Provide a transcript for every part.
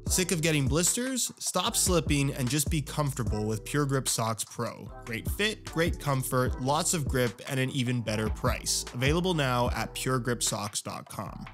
Sick of getting blisters? Stop slipping and just be comfortable with Pure Grip Socks Pro. Great fit, great comfort, lots of grip, and an even better price. Available now at puregripsocks.com.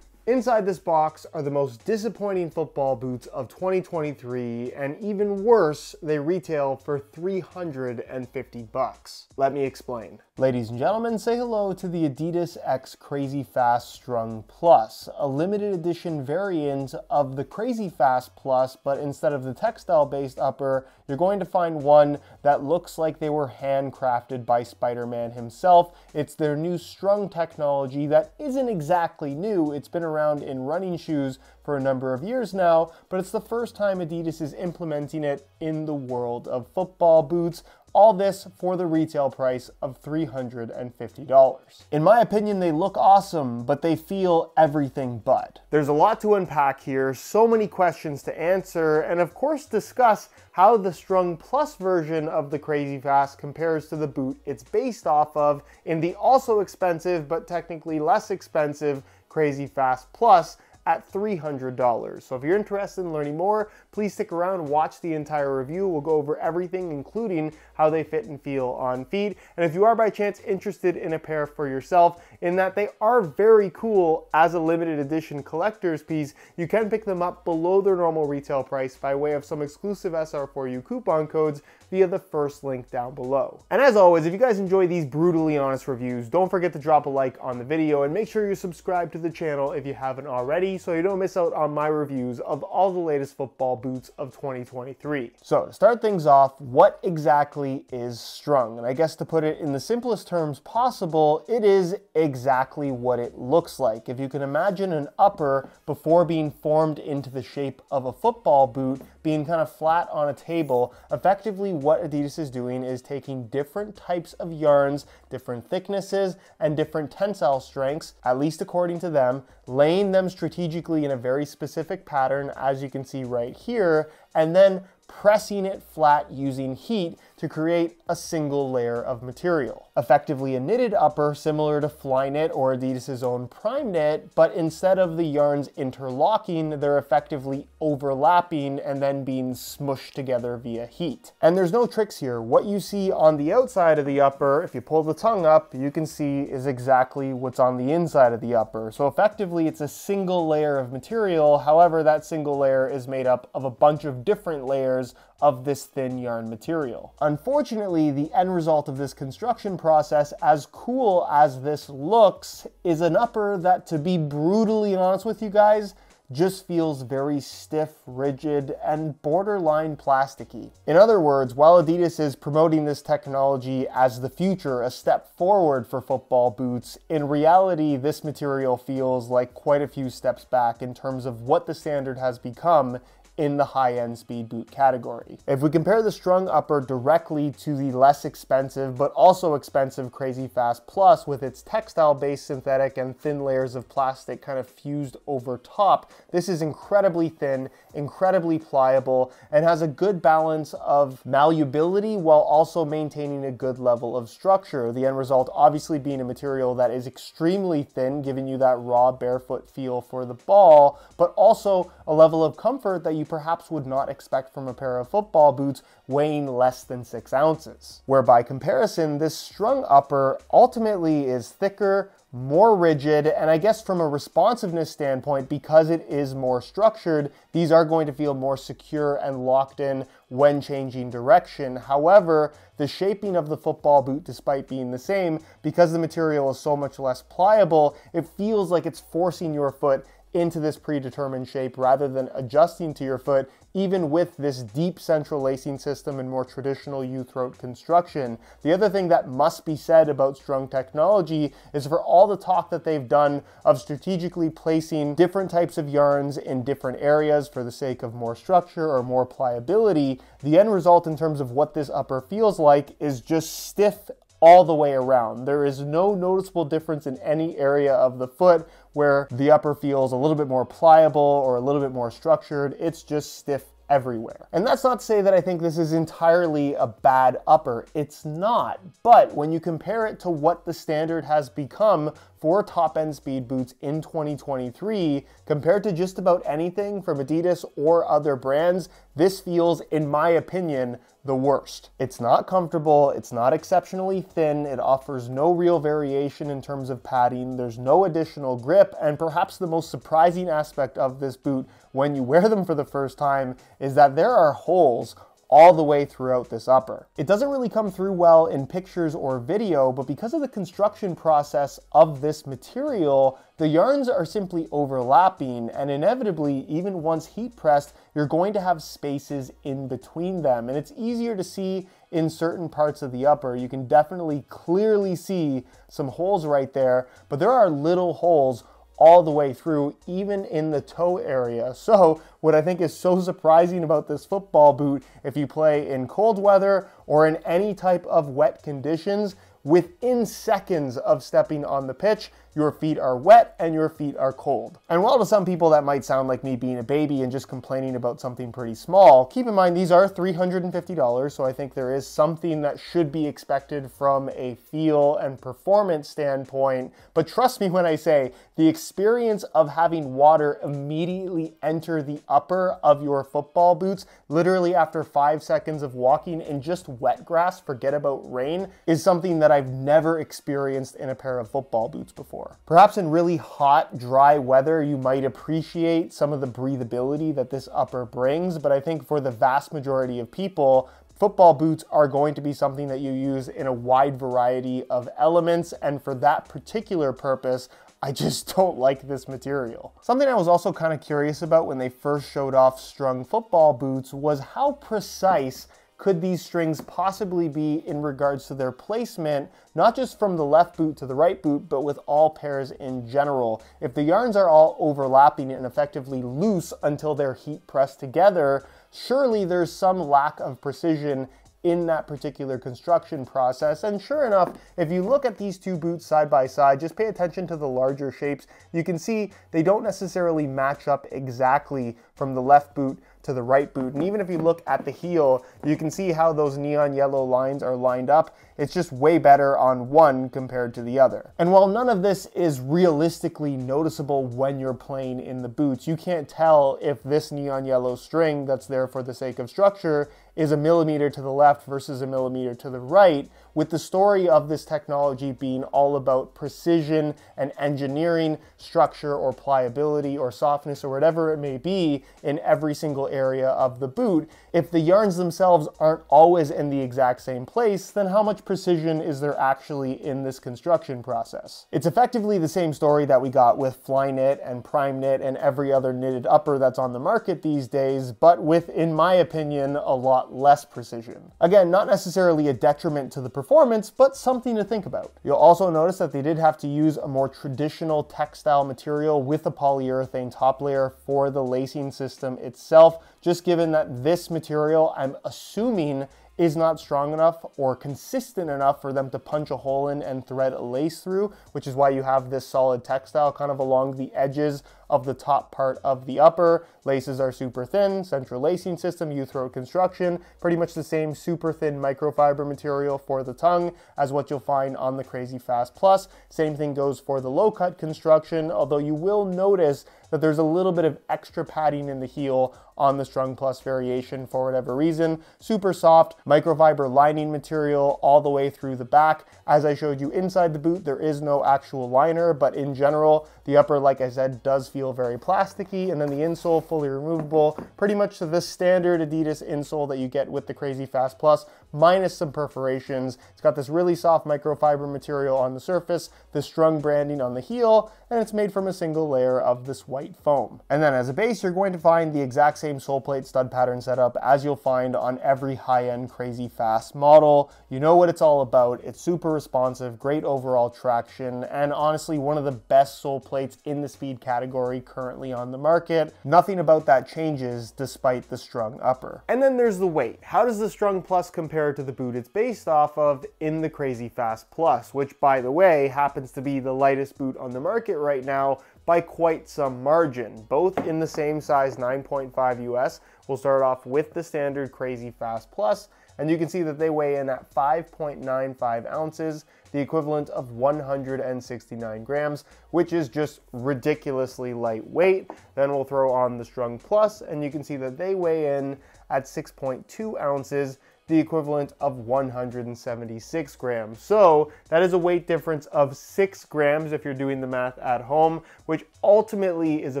Inside this box are the most disappointing football boots of 2023, and even worse, they retail for $350. Let me explain. Ladies and gentlemen, say hello to the Adidas X Crazyfast Strung Plus, a limited edition variant of the Crazyfast Plus, but instead of the textile-based upper, you're going to find one that looks like they were handcrafted by Spider-Man himself. It's their new strung technology that isn't exactly new. It's been around in running shoes for a number of years now, but it's the first time Adidas is implementing it in the world of football boots. All this for the retail price of $350. In my opinion, they look awesome, but they feel everything but. There's a lot to unpack here, so many questions to answer, and of course discuss how the Strung Plus version of the Crazyfast compares to the boot it's based off of in the also expensive, but technically less expensive Crazyfast Plus at $300. So if you're interested in learning more, please stick around and watch the entire review. We'll go over everything, including how they fit and feel on feet. And if you are by chance interested in a pair for yourself, in that they are very cool as a limited edition collector's piece, you can pick them up below their normal retail price by way of some exclusive SR4U coupon codes via the first link down below. And as always, if you guys enjoy these brutally honest reviews, don't forget to drop a like on the video and make sure you subscribe to the channel if you haven't already, so you don't miss out on my reviews of all the latest football boots of 2023. So to start things off, what exactly is strung? And I guess to put it in the simplest terms possible, it is exactly what it looks like. If you can imagine an upper before being formed into the shape of a football boot, being kind of flat on a table, effectively what Adidas is doing is taking different types of yarns, different thicknesses, and different tensile strengths, at least according to them, laying them strategically in a very specific pattern, as you can see right here, and then pressing it flat using heat to create a single layer of material. Effectively a knitted upper similar to Flyknit or Adidas's own Prime Knit, but instead of the yarns interlocking, they're effectively overlapping and then being smushed together via heat. And there's no tricks here. What you see on the outside of the upper, if you pull the tongue up, you can see is exactly what's on the inside of the upper. So effectively it's a single layer of material. However, that single layer is made up of a bunch of different layers of this thin yarn material. Unfortunately, the end result of this construction process, as cool as this looks, is an upper that, to be brutally honest with you guys, just feels very stiff, rigid, and borderline plasticky. In other words, while Adidas is promoting this technology as the future, a step forward for football boots, in reality, this material feels like quite a few steps back in terms of what the standard has become in the high-end speed boot category. If we compare the strung upper directly to the less expensive but also expensive Crazyfast Plus with its textile-based synthetic and thin layers of plastic kind of fused over top, this is incredibly thin, incredibly pliable, and has a good balance of malleability while also maintaining a good level of structure. The end result obviously being a material that is extremely thin, giving you that raw barefoot feel for the ball, but also a level of comfort that you perhaps would not expect from a pair of football boots weighing less than 6 ounces. Where by comparison, this strung upper ultimately is thicker, more rigid, and I guess from a responsiveness standpoint, because it is more structured, these are going to feel more secure and locked in when changing direction. However, the shaping of the football boot, despite being the same, because the material is so much less pliable, it feels like it's forcing your foot into this predetermined shape rather than adjusting to your foot, even with this deep central lacing system and more traditional U-throat construction. The other thing that must be said about strung technology is for all the talk that they've done of strategically placing different types of yarns in different areas for the sake of more structure or more pliability, the end result in terms of what this upper feels like is just stiff all the way around. There is no noticeable difference in any area of the foot where the upper feels a little bit more pliable or a little bit more structured. It's just stiff everywhere. And that's not to say that I think this is entirely a bad upper. It's not. But when you compare it to what the standard has become for top-end speed boots in 2023, compared to just about anything from Adidas or other brands, this feels, in my opinion, the worst. It's not comfortable, it's not exceptionally thin, it offers no real variation in terms of padding, there's no additional grip, and perhaps the most surprising aspect of this boot when you wear them for the first time is that there are holes all the way throughout this upper. It doesn't really come through well in pictures or video, but because of the construction process of this material, the yarns are simply overlapping, and inevitably, even once heat pressed, you're going to have spaces in between them. And it's easier to see in certain parts of the upper. You can definitely clearly see some holes right there, but there are little holes all the way through, even in the toe area. So what I think is so surprising about this football boot, if you play in cold weather or in any type of wet conditions, within seconds of stepping on the pitch, your feet are wet and your feet are cold. And while to some people that might sound like me being a baby and just complaining about something pretty small, keep in mind these are $350, so I think there is something that should be expected from a feel and performance standpoint. But trust me when I say, the experience of having water immediately enter the upper of your football boots, literally after 5 seconds of walking in just wet grass, forget about rain, is something that I've never experienced in a pair of football boots before. Perhaps in really hot, dry weather, you might appreciate some of the breathability that this upper brings, but I think for the vast majority of people, football boots are going to be something that you use in a wide variety of elements, and for that particular purpose, I just don't like this material. Something I was also kind of curious about when they first showed off strung football boots was how precise could these strings possibly be in regards to their placement, not just from the left boot to the right boot, but with all pairs in general. If the yarns are all overlapping and effectively loose until they're heat pressed together, surely there's some lack of precision in that particular construction process. And sure enough, if you look at these two boots side by side, just pay attention to the larger shapes, you can see they don't necessarily match up exactly from the left boot to the right boot. And even if you look at the heel, you can see how those neon yellow lines are lined up. It's just way better on one compared to the other. And while none of this is realistically noticeable when you're playing in the boots, you can't tell if this neon yellow string that's there for the sake of structure is a millimeter to the left versus a millimeter to the right, with the story of this technology being all about precision and engineering, structure or pliability or softness or whatever it may be in every single area of the boot. If the yarns themselves aren't always in the exact same place, then how much precision is there actually in this construction process? It's effectively the same story that we got with Flyknit and Prime Knit and every other knitted upper that's on the market these days, but with, in my opinion, a lot less precision. Again, not necessarily a detriment to the performance, but something to think about. You'll also notice that they did have to use a more traditional textile material with a polyurethane top layer for the lacing system itself, just given that this material, I'm assuming, is not strong enough or consistent enough for them to punch a hole in and thread a lace through, which is why you have this solid textile kind of along the edges of the top part of the upper. Laces are super thin, central lacing system, U-throat construction, pretty much the same super thin microfiber material for the tongue as what you'll find on the Crazyfast Plus. Same thing goes for the low cut construction, although you will notice that there's a little bit of extra padding in the heel on the Strung Plus variation for whatever reason. Super soft microfiber lining material all the way through the back. As I showed you inside the boot, there is no actual liner, but in general, the upper, like I said, does feel very plasticky, and then the insole fully removable, pretty much to the standard Adidas insole that you get with the Crazyfast Plus, minus some perforations. It's got this really soft microfiber material on the surface, the Strung branding on the heel, and it's made from a single layer of this white foam. And then as a base, you're going to find the exact same sole plate stud pattern setup as you'll find on every high-end Crazyfast model. You know what it's all about. It's super responsive, great overall traction, and honestly one of the best sole plates in the speed category currently on the market. Nothing about that changes despite the strung upper. And then there's the weight. How does the Strung Plus compare to the boot it's based off of in the Crazyfast Plus, which by the way happens to be the lightest boot on the market right now, by quite some margin, both in the same size 9.5 US. We'll start off with the standard Crazyfast Plus, and you can see that they weigh in at 5.95 ounces, the equivalent of 169 grams, which is just ridiculously lightweight. Then we'll throw on the Strung Plus, and you can see that they weigh in at 6.2 ounces, the equivalent of 176 grams. So that is a weight difference of 6 grams if you're doing the math at home, which ultimately is a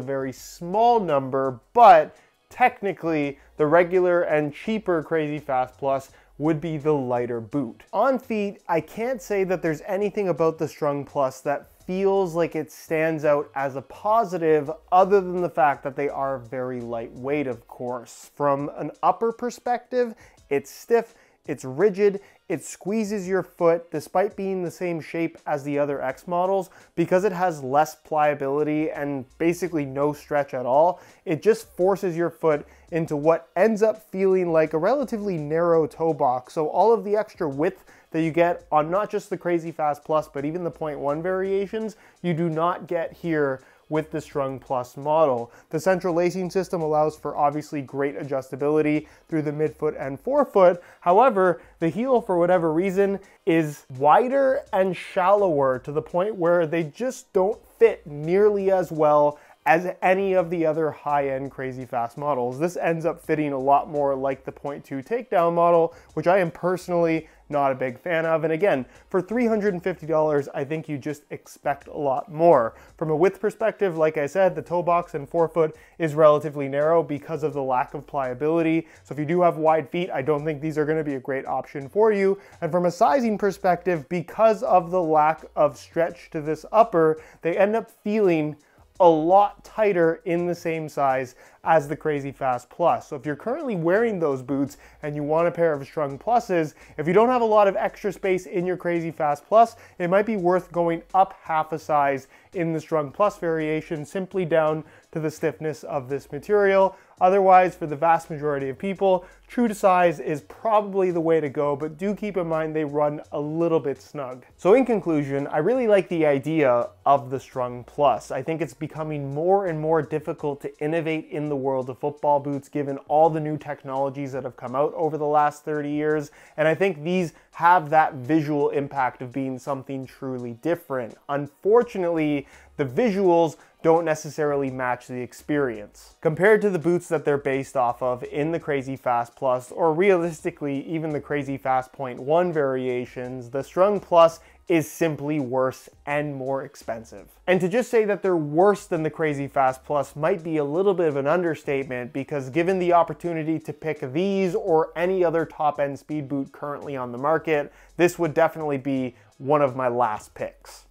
very small number, but technically the regular and cheaper Crazyfast Plus would be the lighter boot. On feet, I can't say that there's anything about the Strung Plus that feels like it stands out as a positive, other than the fact that they are very lightweight, of course. From an upper perspective, it's stiff, it's rigid, it squeezes your foot despite being the same shape as the other X models. Because it has less pliability and basically no stretch at all, it just forces your foot into what ends up feeling like a relatively narrow toe box. So all of the extra width that you get on not just the Crazyfast Plus, but even the 0.1 variations, you do not get here with the Strung Plus model. The central lacing system allows for obviously great adjustability through the midfoot and forefoot. However, the heel, for whatever reason, is wider and shallower to the point where they just don't fit nearly as well as any of the other high-end Crazyfast models. This ends up fitting a lot more like the 0.2 takedown model, which I am personally not a big fan of. And again, for $350, I think you just expect a lot more. From a width perspective, like I said, the toe box and forefoot is relatively narrow because of the lack of pliability. So if you do have wide feet, I don't think these are going to be a great option for you. And from a sizing perspective, because of the lack of stretch to this upper, they end up feeling a lot tighter in the same size as the Crazyfast Plus. So if you're currently wearing those boots and you want a pair of Strung Pluses, if you don't have a lot of extra space in your Crazyfast Plus, it might be worth going up half a size in the Strung Plus variation, simply down to the stiffness of this material. Otherwise, for the vast majority of people, true to size is probably the way to go, but do keep in mind they run a little bit snug. So in conclusion, I really like the idea of the Strung Plus. I think it's becoming more and more difficult to innovate in the world of football boots given all the new technologies that have come out over the last 30 years. And I think these have that visual impact of being something truly different. Unfortunately, the visuals don't necessarily match the experience. Compared to the boots that they're based off of in the Crazyfast Plus, or realistically even the Crazyfast 0.1 variations, the Strung Plus is simply worse and more expensive. And to just say that they're worse than the Crazyfast Plus might be a little bit of an understatement, because given the opportunity to pick these or any other top-end speed boot currently on the market, this would definitely be one of my last picks.